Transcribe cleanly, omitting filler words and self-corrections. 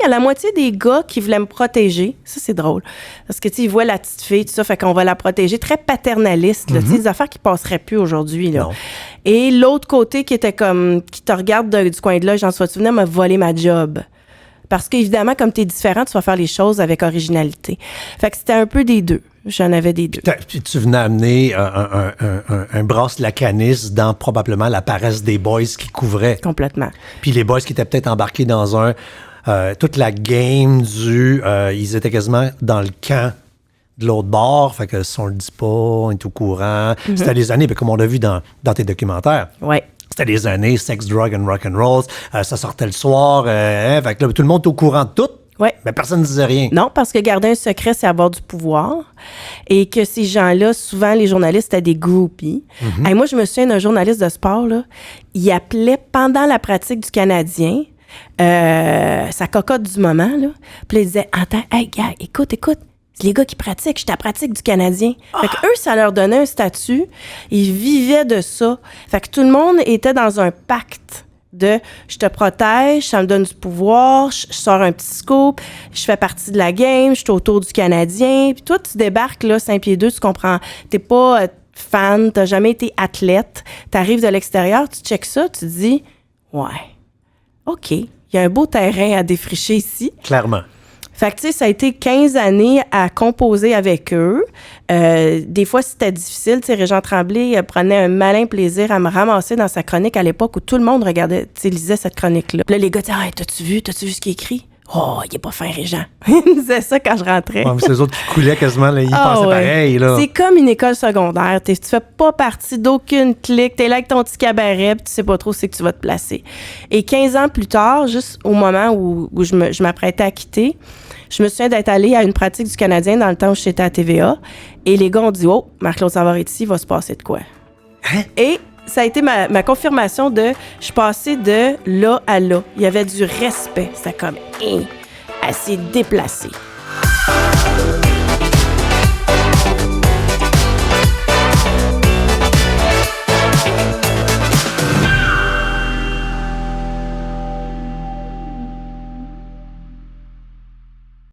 y a la moitié des gars qui voulaient me protéger. Ça, c'est drôle. Parce que, tu sais, ils voient la petite fille, tout ça, fait qu'on va la protéger. Très paternaliste, là. Tu sais, des affaires qui passeraient plus aujourd'hui, là. Non. Et l'autre côté qui était comme, qui te regarde du coin de l'œil, j'en suis venir me voler ma job. Parce qu'évidemment, comme tu es différent, tu vas faire les choses avec originalité. Fait que c'était un peu des deux. J'en avais des deux. Puis tu venais amener un brasse lacanis dans probablement la paresse des boys qui couvraient. Complètement. Puis les boys qui étaient peut-être embarqués dans toute la game ils étaient quasiment dans le camp de l'autre bord. Fait que si on le dit pas, on est au courant. Mm-hmm. C'était des années, comme on l'a vu dans tes documentaires. Ouais. C'était des années sex, drug and rock and rolls. Ça sortait le soir. Fait que là, tout le monde est au courant de tout. Ouais. Mais personne ne disait rien. Non, parce que garder un secret, c'est avoir du pouvoir. Et que ces gens-là, souvent, les journalistes étaient des groupies. Et moi, je me souviens d'un journaliste de sport, là, il appelait pendant la pratique du Canadien, sa cocotte du moment, là. Puis là, il disait, attends, hey, gars, écoute, c'est les gars qui pratiquent, je suis à pratique du Canadien. Fait que eux, ça leur donnait un statut. Ils vivaient de ça. Fait que tout le monde était dans un pacte de je te protège, ça me donne du pouvoir, je sors un petit scoop, je fais partie de la game, je suis autour du Canadien. Puis toi, tu débarques, là, 5 pieds 2, tu comprends. T'es pas fan, t'as jamais été athlète. T'arrives de l'extérieur, tu checkes ça, tu te dis, ouais, OK, il y a un beau terrain à défricher ici. Clairement. Fait que, tu sais, ça a été 15 années à composer avec eux. Des fois, c'était difficile. Tu sais, Régent Tremblay prenait un malin plaisir à me ramasser dans sa chronique à l'époque où tout le monde regardait, tu sais, lisait cette chronique-là. Puis là, les gars disaient, hey, t'as-tu vu ce qui est écrit? Oh, il est pas fin, Régent. Ils me disaient ça quand je rentrais. Ouais, mais c'est eux autres qui coulaient quasiment, là, ils pensaient pareil, là. C'est comme une école secondaire. Tu fais pas partie d'aucune clique. T'es là avec ton petit cabaret, puis tu sais pas trop où c'est que tu vas te placer. Et 15 ans plus tard, juste au moment où je m'apprêtais à quitter, je me souviens d'être allée à une pratique du Canadien dans le temps où j'étais à TVA. Et les gars ont dit, oh, Marc-Claude Savaretti, il va se passer de quoi? Hein? Et ça a été ma confirmation de je passais de là à là. Il y avait du respect. C'était comme, assez déplacé.